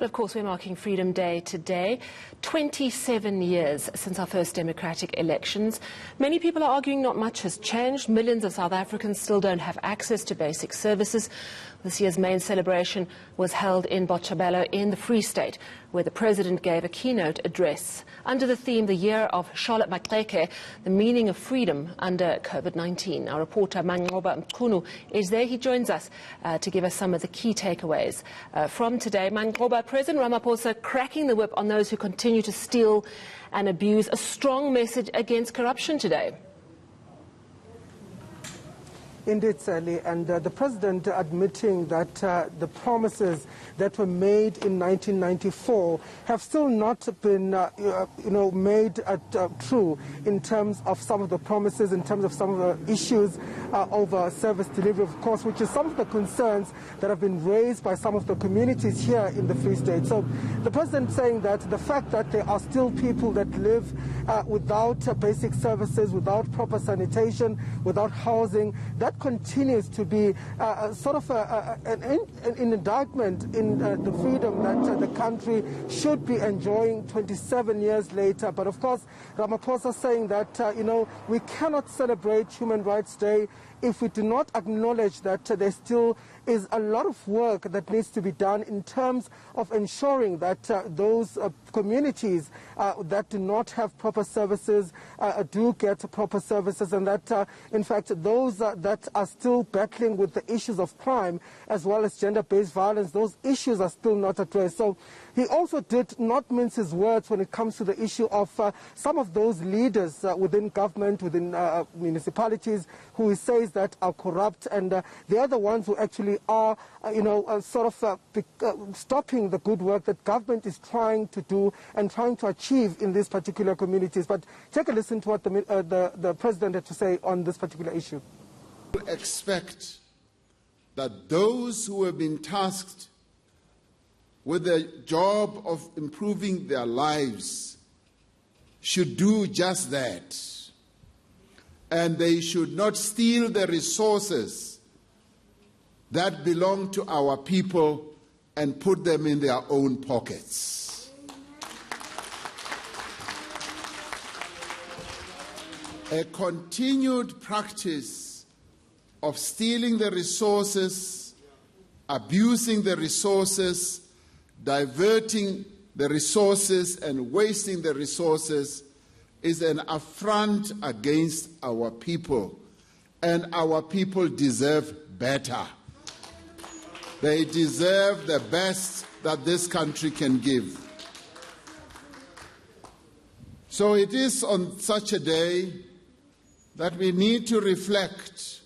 Well, of course, we're marking Freedom Day today. 27 years since our first democratic elections. Many people are arguing not much has changed. Millions of South Africans still don't have access to basic services. This year's main celebration was held in Botshabelo in the Free State, where the President gave a keynote address under the theme, the Year of Charlotte Maxeke, the meaning of freedom under COVID-19. Our reporter Manqoba Mchunu is there. He joins us to give us some of the key takeaways from today. Manqoba, President Ramaphosa cracking the whip on those who continue to steal and abuse. A strong message against corruption today. Indeed, Sally, and the President admitting that the promises that were made in 1994 have still not been, made true in terms of some of the promises, in terms of some of the issues over service delivery, of course, which is some of the concerns that have been raised by some of the communities here in the Free State. So the President saying that the fact that there are still people that live without basic services, without proper sanitation, without housing, that continues to be sort of an indictment in the freedom that the country should be enjoying 27 years later. But of course, Ramaphosa saying that, we cannot celebrate Human Rights Day if we do not acknowledge that there still is a lot of work that needs to be done in terms of ensuring that those communities that do not have proper services do get proper services, and that, in fact, those that are still battling with the issues of crime as well as gender-based violence, those issues are still not addressed. So he also did not mince his words when it comes to the issue of some of those leaders within government, within municipalities, who he says that are corrupt, and they are the ones who actually are, stopping the good work that government is trying to do and trying to achieve in these particular communities. But take a listen to what the President had to say on this particular issue. Expect that those who have been tasked with the job of improving their lives should do just that. And they should not steal the resources that belong to our people and put them in their own pockets. A continued practice of stealing the resources, abusing the resources, diverting the resources and wasting the resources is an affront against our people, and our people deserve better. They deserve the best that this country can give. So it is on such a day that we need to reflect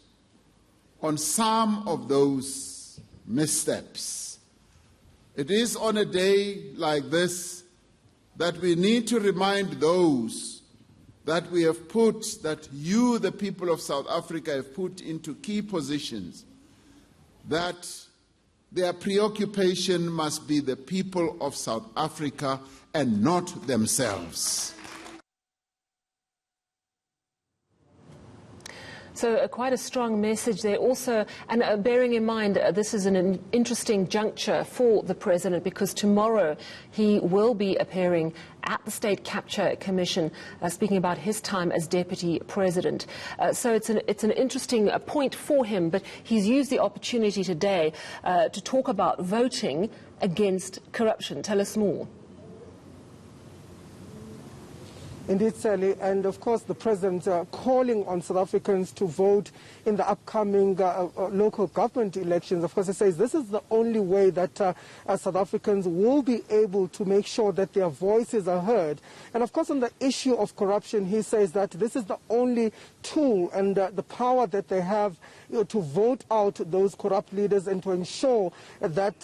on some of those missteps. It is on a day like this that we need to remind those that we have put, that you, the people of South Africa, have put into key positions, that their preoccupation must be the people of South Africa and not themselves. So quite a strong message there also, and bearing in mind this is an interesting juncture for the President, because tomorrow he will be appearing at the State Capture Commission, speaking about his time as Deputy President. So it's an interesting point for him, but he's used the opportunity today to talk about voting against corruption. Tell us more. Indeed, Sally, and of course the President calling on South Africans to vote in the upcoming local government elections. Of course, he says this is the only way that South Africans will be able to make sure that their voices are heard. And of course, on the issue of corruption, he says that this is the only tool and the power that they have to vote out those corrupt leaders and to ensure that,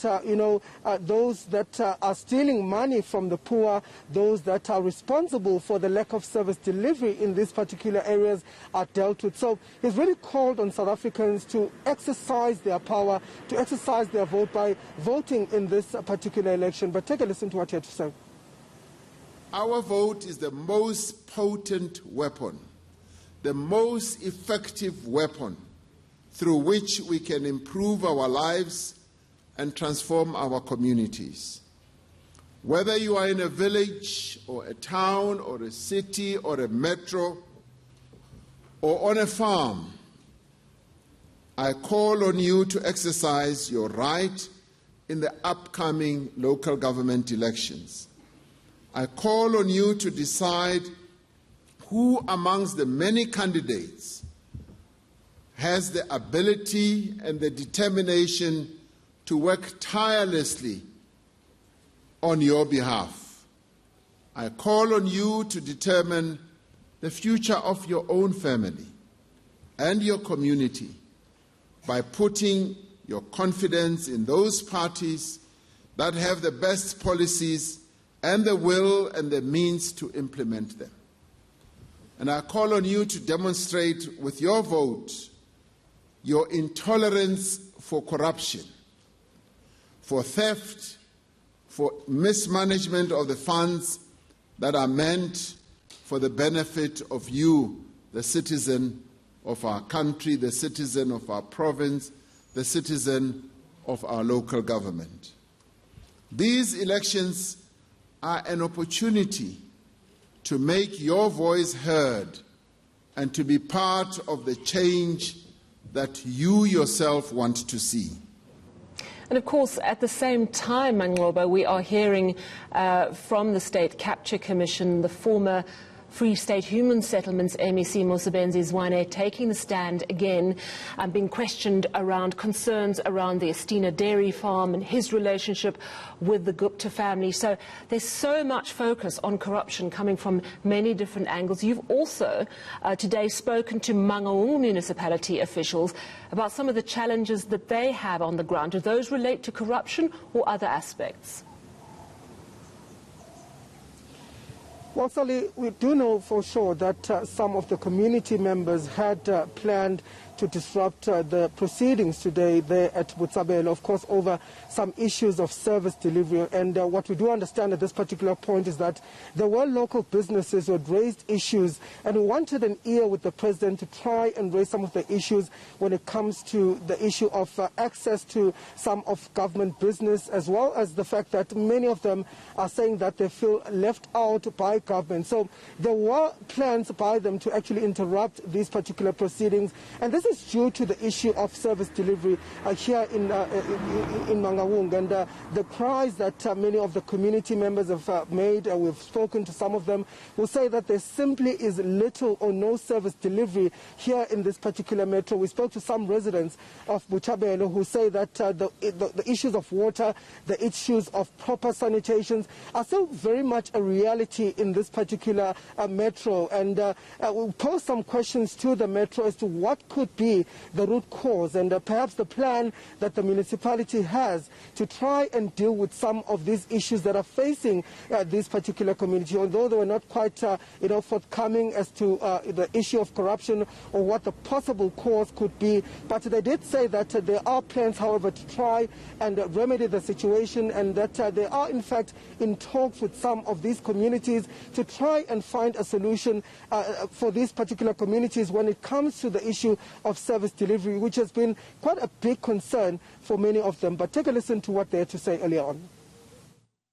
those that are stealing money from the poor, those that are responsible for the lack of service delivery in these particular areas are dealt with. So he's really called on South Africans to exercise their power, to exercise their vote by voting in this particular election. But take a listen to what he had to say. Our vote is the most potent weapon, the most effective weapon through which we can improve our lives and transform our communities. Whether you are in a village or a town or a city or a metro or on a farm, I call on you to exercise your right in the upcoming local government elections. I call on you to decide who amongst the many candidates has the ability and the determination to work tirelessly on your behalf. I call on you to determine the future of your own family and your community by putting your confidence in those parties that have the best policies and the will and the means to implement them. And I call on you to demonstrate with your vote your intolerance for corruption, for theft, for mismanagement of the funds that are meant for the benefit of you, the citizen of our country, the citizen of our province, the citizen of our local government. These elections are an opportunity to make your voice heard and to be part of the change that you yourself want to see. And of course, at the same time, Manqoba, we are hearing from the State Capture Commission, the former Free State Human Settlements MEC Mosebenzi Zwane taking the stand again and being questioned around concerns around the Estina dairy farm and his relationship with the Gupta family. So there's so much focus on corruption coming from many different angles. You've also today spoken to Manqoba municipality officials about some of the challenges that they have on the ground. Do those relate to corruption or other aspects? Well, Sally, we do know for sure that some of the community members had planned to disrupt the proceedings today there at Botshabelo, of course, over some issues of service delivery. And what we do understand at this particular point is that there were local businesses who had raised issues and wanted an ear with the president to try and raise some of the issues when it comes to the issue of access to some of government business, as well as the fact that many of them are saying that they feel left out by government. So there were plans by them to actually interrupt these particular proceedings, and this is due to the issue of service delivery here in Manqoba, and the cries that many of the community members have made, we've spoken to some of them, who say that there simply is little or no service delivery here in this particular metro. We spoke to some residents of Botshabelo who say that the issues of water, the issues of proper sanitations are still very much a reality in this particular metro, and we'll pose some questions to the metro as to what could be the root cause and perhaps the plan that the municipality has to try and deal with some of these issues that are facing this particular community, although they were not quite forthcoming as to the issue of corruption or what the possible cause could be. But they did say that there are plans, however, to try and remedy the situation, and that they are in fact in talks with some of these communities to try and find a solution for these particular communities when it comes to the issue of service delivery, which has been quite a big concern for many of them. But take a listen to what they had to say earlier on.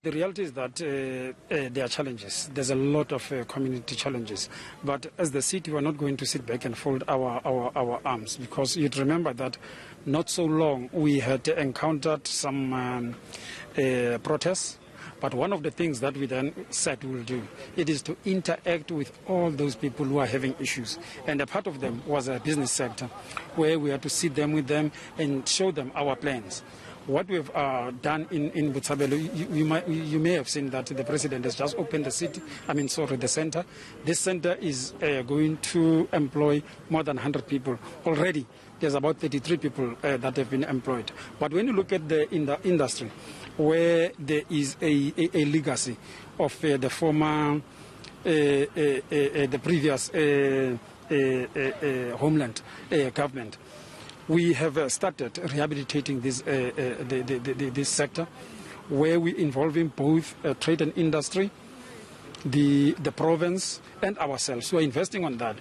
The reality is that there are challenges. There's a lot of community challenges. But as the city, we're not going to sit back and fold our arms, because you'd remember that not so long we had encountered some protests. But one of the things that we then said we'll do, it is to interact with all those people who are having issues. And a part of them was a business sector, where we had to sit them with them and show them our plans. What we've done in Botshabelo, you may have seen that the president has just opened the center. This center is going to employ more than 100 people. Already, there's about 33 people that have been employed. But when you look at the industry, where there is a legacy of the former, the previous homeland government, we have started rehabilitating this sector, where we're involving both trade and industry, the province and ourselves. We're investing on that.